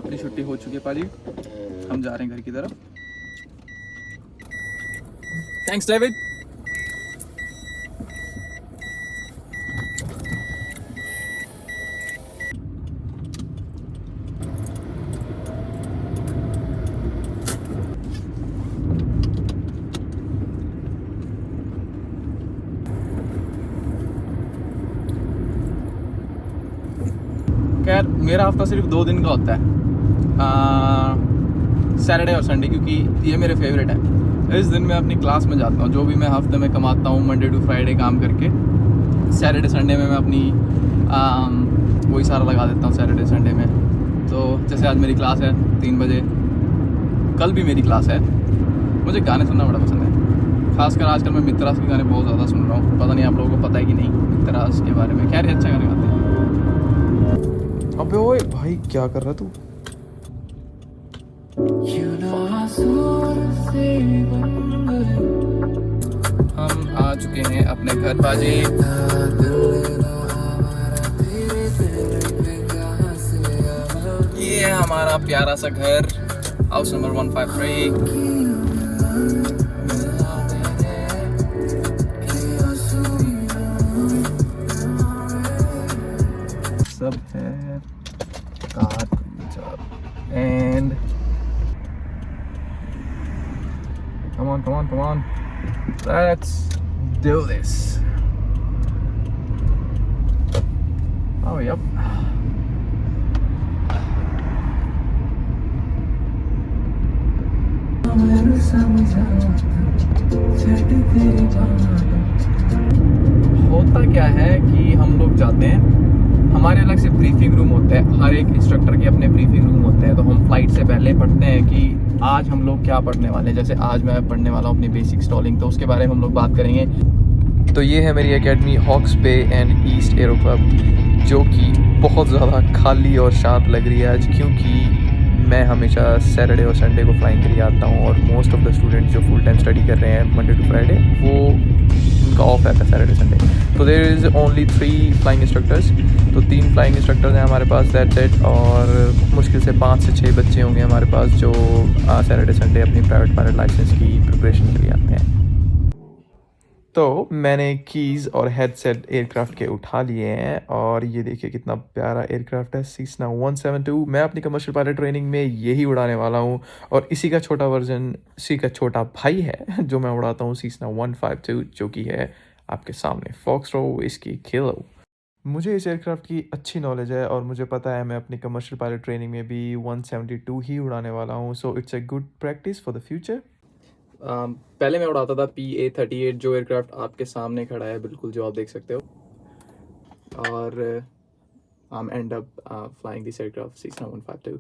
अपनी छुट्टी हो चुकी है पाजी, हम जा रहे हैं घर की तरफ। Thanks David. खैर मेरा हफ्ता सिर्फ 2 दिन का होता है, सैटरडे और संडे, क्योंकि ये मेरे फेवरेट है। इस दिन मैं अपनी क्लास में जाता हूँ, जो भी मैं हफ्ते में कमाता हूँ मंडे टू फ्राइडे काम करके, सैटरडे संडे में मैं अपनी वही सारा लगा देता हूँ सैटरडे संडे में। तो जैसे आज मेरी क्लास है 3 बजे, कल भी मेरी क्लास है। मुझे गाने सुनना बड़ा पसंद है, खासकर आजकल मैं मित्रास के गाने बहुत ज़्यादा सुन रहा हूँ। पता नहीं आप लोगों को पता है कि नहीं मित्रास के बारे में। खैर ये अच्छा गाने गाते हैं। अबे ओए भाई क्या कर रहा तू? हम आ चुके हैं अपने घर बाजी। ये है हमारा प्यारा सा घर, हाउस नंबर 153। सब है car and come on, let's do this. Oh yep. होता क्या है कि हम लोग जाते हैं, हमारे अलग से ब्रीफिंग रूम होता है, हर एक इंस्ट्रक्टर के अपने ब्रीफिंग रूम होते हैं। तो हम फ्लाइट से पहले पढ़ते हैं कि आज हम लोग क्या पढ़ने वाले हैं। जैसे आज मैं पढ़ने वाला हूँ अपनी बेसिक स्टॉलिंग, तो उसके बारे में हम लोग बात करेंगे। तो ये है मेरी academy Hawke's Bay and East Aero Club, जो कि बहुत ज़्यादा खाली और शांत लग रही है आज, क्योंकि मैं हमेशा सैटरडे और संडे को फ्लाइंग के लिए आता हूँ। और मोस्ट ऑफ द स्टूडेंट जो फुल टाइम स्टडी कर रहे हैं मंडे टू फ्राइडे, वो उनका ऑफ रहता है सैटरडे संडे। तो there is only 3 flying instructors. तो 3 फ्लाइंग इंस्ट्रक्टर्स हैं हमारे पास, दैट्स इट। और मुश्किल से 5 से 6 बच्चे होंगे हमारे पास जो सैटरडे संडे अपनी प्राइवेट पायलट लाइसेंस की प्रिपरेशन के लिए आते हैं। तो मैंने कीज़ और हेडसेट एयरक्राफ्ट के उठा लिए हैं, और ये देखिए कितना प्यारा एयरक्राफ्ट है, सीसना 172। मैं अपनी कमर्शियल पायलट ट्रेनिंग में यही उड़ाने वाला हूँ, और इसी का छोटा वर्जन, इसी का छोटा भाई है जो मैं उड़ाता हूँ, सीसना 152, जो कि है आपके सामने फॉक्सट्रोट इसकी किलो। मुझे इस एयरक्राफ्ट की अच्छी नॉलेज है, और मुझे पता है मैं अपनी कमर्शियल पायलट ट्रेनिंग में भी 172 ही उड़ाने वाला हूँ। So it's a good practice for the future. पहले मैं उड़ाता था PA-38, जो एयरक्राफ्ट आपके सामने खड़ा है बिल्कुल, जो आप देख सकते हो। और end up flying this aircraft Cessna 152।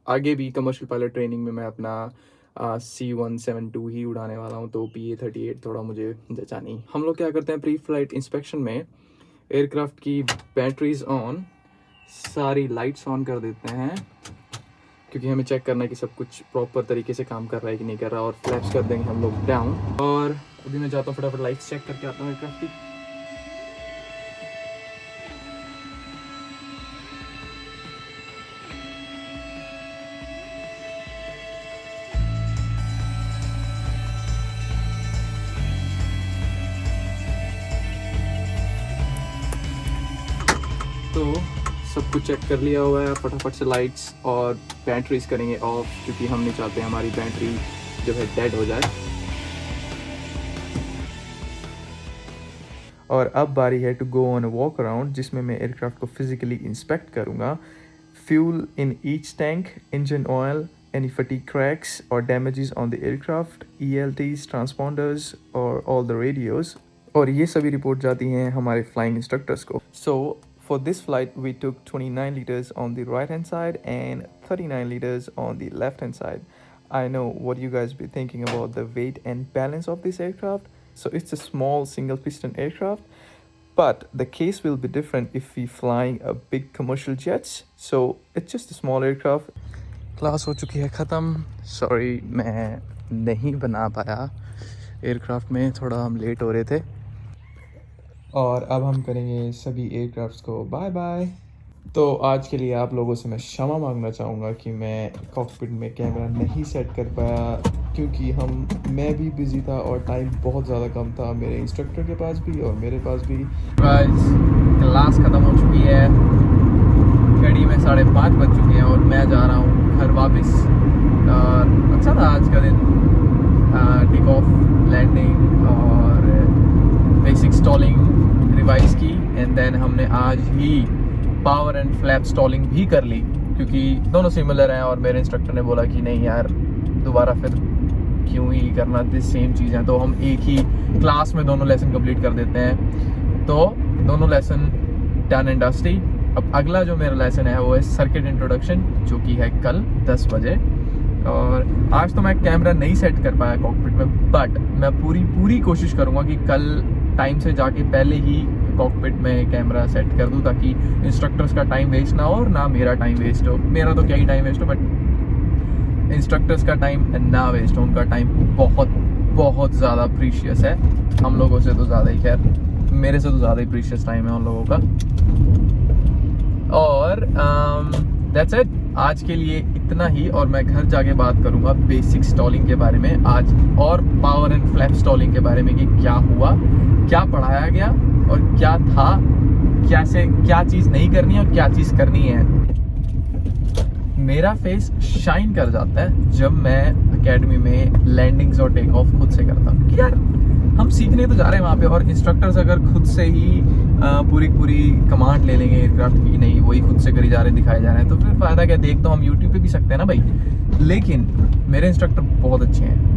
आगे भी कमर्शियल पायलट ट्रेनिंग में मैं अपना C-172 ही उड़ाने वाला हूँ, तो PA-38 थोड़ा मुझे जचा नहीं। हम लोग क्या करते हैं, प्री फ्लाइट इंस्पेक्शन में एयरक्राफ्ट की बैटरीज ऑन, सारी लाइट्स ऑन कर देते हैं, क्योंकि हमें चेक करना है कि सब कुछ प्रॉपर तरीके से काम कर रहा है कि नहीं कर रहा। और फ्लैप्स कर देंगे हम लोग डाउन। और अभी मैं जाता हूँ फटाफट लाइट्स चेक करके आता हूँ एयरक्राफ्ट की। तो सब कुछ चेक कर लिया हुआ है, फटाफट से लाइट्स और बैटरीज करेंगे ऑफ, क्योंकि हम नहीं चाहते हमारी बैटरी जो है डेड हो जाए। और अब बारी है to go on a walk around, जिसमें मैं एयरक्राफ्ट को फिजिकली इंस्पेक्ट करूँगा। Fuel in each tank, engine oil, any fatigue cracks or damages on the aircraft, ELTs, transponders or all the radios। और ये सभी रिपोर्ट जाती हैं हमारे फ्लाइंग इंस्ट्रक्टर्स को। So for this flight we took 29 liters on the right hand side and 39 liters on the left hand side. I know what you guys be thinking about the weight and balance of this aircraft. So it's a small single piston aircraft, but the case will be different if we flying a big commercial jets. So it's just a small aircraft. Class हो चुकी है ख़त्म। Sorry मैं नहीं बना पाया aircraft में, थोड़ा हम लेट हो रहे थे। और अब हम करेंगे सभी एयरक्राफ्ट्स को बाय बाय। तो आज के लिए आप लोगों से मैं क्षमा मांगना चाहूँगा कि मैं कॉकपिट में कैमरा नहीं सेट कर पाया, क्योंकि मैं भी बिज़ी था और टाइम बहुत ज़्यादा कम था मेरे इंस्ट्रक्टर के पास भी और मेरे पास भी। गाइस, क्लास ख़त्म हो चुकी है, घड़ी में 5:30 बज चुके हैं और मैं जा रहा हूँ घर वापस। और अच्छा था आज का दिन, टेक ऑफ, लैंडिंग और बेसिक स्टॉलिंग रिवाइज की। एंड देन हमने आज ही पावर एंड फ्लैप स्टॉलिंग भी कर ली, क्योंकि दोनों सिमिलर हैं और मेरे इंस्ट्रक्टर ने बोला कि नहीं यार, दोबारा फिर क्यों ही करना, दिस सेम चीज़ है, तो हम एक ही क्लास में दोनों लेसन कंप्लीट कर देते हैं। तो दोनों लेसन डन एंड डस्टी। अब अगला जो मेरा लेसन है वो है सर्किट इंट्रोडक्शन, जो कि है कल 10 बजे। और आज तो मैं कैमरा नहीं सेट कर पाया कॉकपिट में, बट मैं पूरी कोशिश करूँगा कि कल टाइम से जाके पहले ही कॉकपिट में कैमरा सेट कर दूं, ताकि इंस्ट्रक्टर्स का टाइम वेस्ट ना हो और ना मेरा टाइम वेस्ट हो। मेरा तो क्या ही टाइम वेस्ट हो, बट इंस्ट्रक्टर्स का टाइम ना वेस्ट हो। उनका टाइम बहुत ज़्यादा प्रीशियस है, हम लोगों से तो ज़्यादा ही, खैर मेरे से तो ज़्यादा ही प्रीशियस टाइम है उन लोगों का। और दैट्स इट, आज के लिए इतना ही। और मैं घर जाके बात करूंगा बेसिक स्टॉलिंग के बारे में आज, और पावर एंड फ्लैप स्टॉलिंग के बारे में कि क्या हुआ, क्या पढ़ाया गया और क्या था, क्या चीज़ नहीं करनी और क्या चीज़ करनी है। मेरा फेस शाइन कर जाता है जब मैं एकेडमी में लैंडिंग्स और टेक ऑफ खुद से करता हूँ। यार हम सीखने तो जा रहे हैं वहाँ पे, और इंस्ट्रक्टर्स अगर खुद से ही पूरी कमांड ले लेंगे एयरक्राफ्ट की, नहीं वही खुद से करी जा रहे हैं, दिखाए जा रहे हैं, तो फिर फायदा क्या। देख तो हम यूट्यूब पे भी सकते हैं ना भाई, लेकिन मेरे इंस्ट्रक्टर बहुत अच्छे हैं।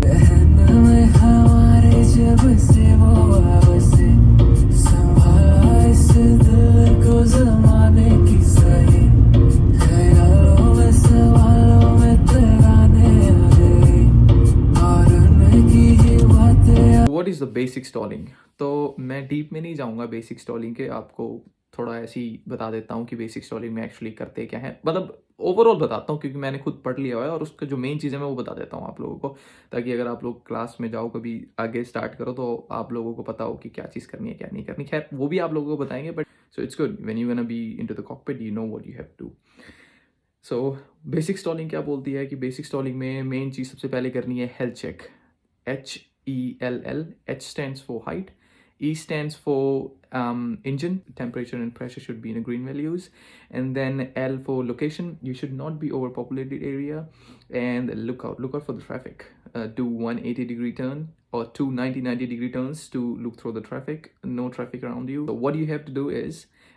What is the basic stalling? तो मैं डीप में नहीं जाऊंगा बेसिक स्टॉलिंग के, आपको थोड़ा ऐसे ही बता देता हूँ कि बेसिक स्टॉलिंग में एक्चुअली करते क्या है, मतलब ओवरऑल बताता हूँ, क्योंकि मैंने खुद पढ़ लिया हुआ है, और उसका जो मेन चीज़ है मैं वो बता देता हूँ आप लोगों को, ताकि अगर आप लोग क्लास में जाओ कभी आगे स्टार्ट करो तो आप लोगों को पता हो कि क्या चीज़ करनी है क्या नहीं करनी। खैर वो भी आप लोगों को बताएंगे, but so it's good when you gonna be into the cockpit, you know what you have to. So basic stalling क्या बोलती है कि बेसिक स्टॉलिंग में मेन चीज़ सबसे पहले करनी है health check. HELL, H stands for height, E stands for engine, temperature and pressure should be in a green values, and then L for location, you should not be overpopulated area, and look out for the traffic. Do 180-degree turn or two 90-degree turns to look through the traffic, no traffic around you. So what you have to do is,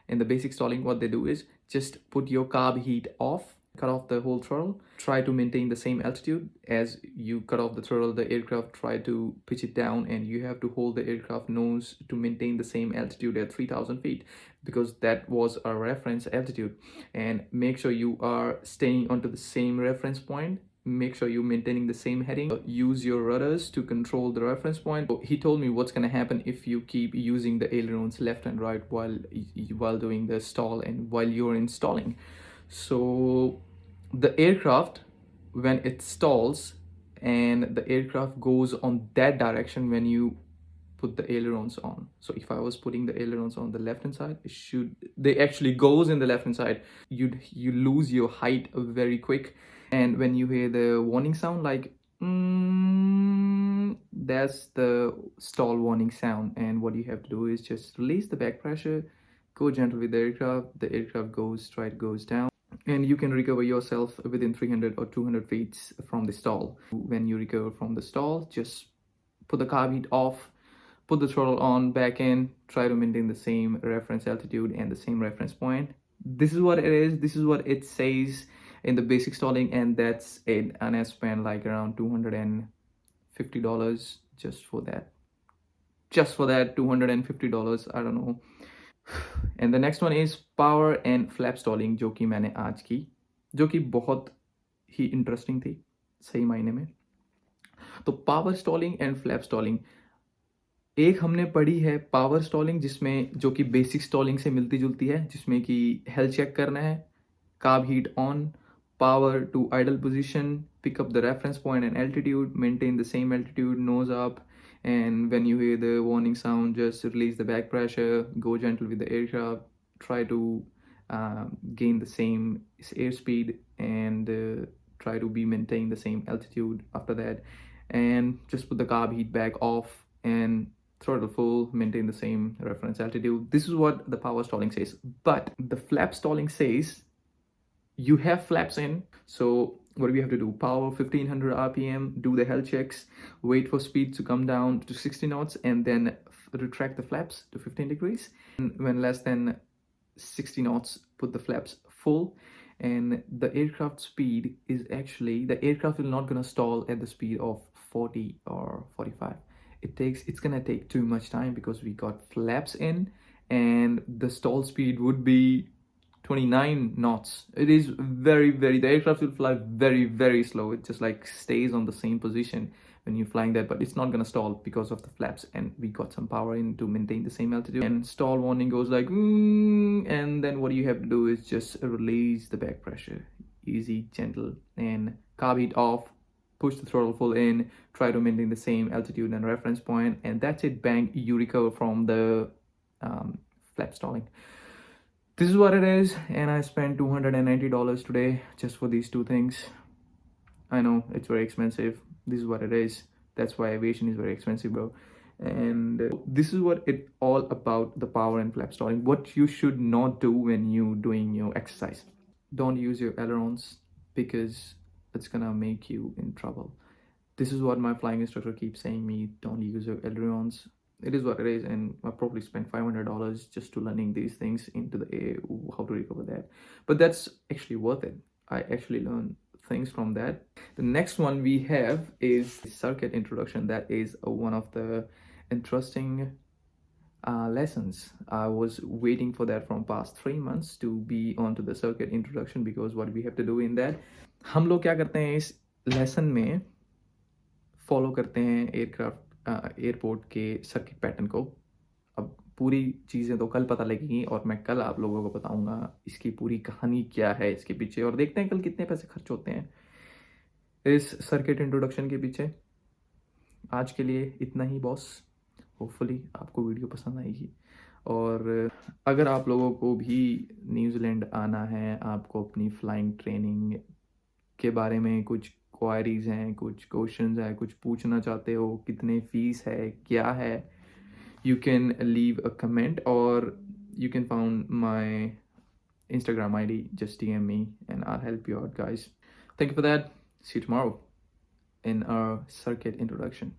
in the basic stalling, what they do is just put your carb heat off, cut off the whole throttle, try to maintain the same altitude. As you cut off the throttle, the aircraft try to pitch it down, and you have to hold the aircraft nose to maintain the same altitude at 3000 feet, because that was our reference altitude. And make sure you are staying onto the same reference point. Make sure you're maintaining the same heading. Use your rudders to control the reference point. So he told me what's going to happen if you keep using the ailerons left and right while doing the stall and while you're installing. So the aircraft, when it stalls and the aircraft goes on that direction when you put the ailerons on. So if I was putting the ailerons on the left hand side, they actually goes in the left hand side, you lose your height very quick. And when you hear the warning sound like that's the stall warning sound, and what you have to do is just release the back pressure, go gentle with the aircraft goes down, and you can recover yourself within 300 or 200 feet from the stall. When you recover from the stall, just put the carb heat off, put the throttle on, back in, try to maintain the same reference altitude and the same reference point. This is what it is, this is what it says in the basic stalling, and that's it. And I spent like around $250 just for that $250, I don't know. And the next one is power and flap stalling, जो कि मैंने आज की, जो कि बहुत ही interesting थी सही मायने में। तो power stalling and flap stalling, एक हमने पढ़ी है पावर स्टॉलिंग, जिसमें जो कि बेसिक स्टॉलिंग से मिलती जुलती है, जिसमें कि हेल्थ चेक करना है, carb heat on, power to idle position, pick up the reference point and altitude, maintain the same altitude, nose up, and when you hear the warning sound, just release the back pressure, go gentle with the aircraft, try to gain the same airspeed and try to be maintain the same altitude after that, and just put the carb heat bag off and throttle full, maintain the same reference altitude. This is what the power stalling says. But the flap stalling says you have flaps in. So what do we have to do? Power 1500 rpm, do the health checks, wait for speed to come down to 60 knots, and then retract the flaps to 15 degrees. And when less than 60 knots, put the flaps full. And the aircraft speed is actually, the aircraft will not gonna stall at the speed of 40 or 45. It's gonna take too much time because we got flaps in, and the stall speed would be 29 knots. It is the aircraft will fly very slow. It just like stays on the same position when you're flying that, but it's not gonna stall because of the flaps, and we got some power in to maintain the same altitude. And stall warning goes like and then what you have to do is just release the back pressure, easy, gentle, and carb heat off, push the throttle full in, try to maintain the same altitude and reference point, and that's it. Bang, you recover from the flap stalling. This is what it is, and I spent $290 today just for these two things. I know it's very expensive. This is what it is. That's why aviation is very expensive, bro. And this is what it all about, the power and flap stalling. What you should not do when you doing your exercise. Don't use your ailerons because it's gonna make you in trouble. This is what my flying instructor keeps saying me, don't use your ailerons. It is what it is, and I probably spent $500 just to learning these things into the air, how to recover that. But that's actually worth it. I actually learned things from that. The next one we have is circuit introduction. That is one of the interesting lessons. I was waiting for that from past 3 months to be onto the circuit introduction, because what we have to do in that, हम लोग क्या करते हैं इस lesson में, follow करते हैं airport के सर्किट पैटर्न को। अब पूरी चीज़ें तो कल पता लगेंगी, और मैं कल आप लोगों को बताऊंगा इसकी पूरी कहानी क्या है इसके पीछे, और देखते हैं कल कितने पैसे खर्च होते हैं इस सर्किट इंट्रोडक्शन के पीछे। आज के लिए इतना ही बॉस। होपफुली आपको वीडियो पसंद आएगी, और अगर आप लोगों को भी न्यूजीलैंड आना है, आपको अपनी फ्लाइंग ट्रेनिंग के बारे में कुछ क्वायरीज हैं, कुछ क्वेश्चंस हैं, कुछ पूछना चाहते हो, कितने फीस है, क्या है, you can leave a comment, or you can find my Instagram ID. Just DM me and I'll help you out, guys. Thank you for that. See you tomorrow in our circuit introduction.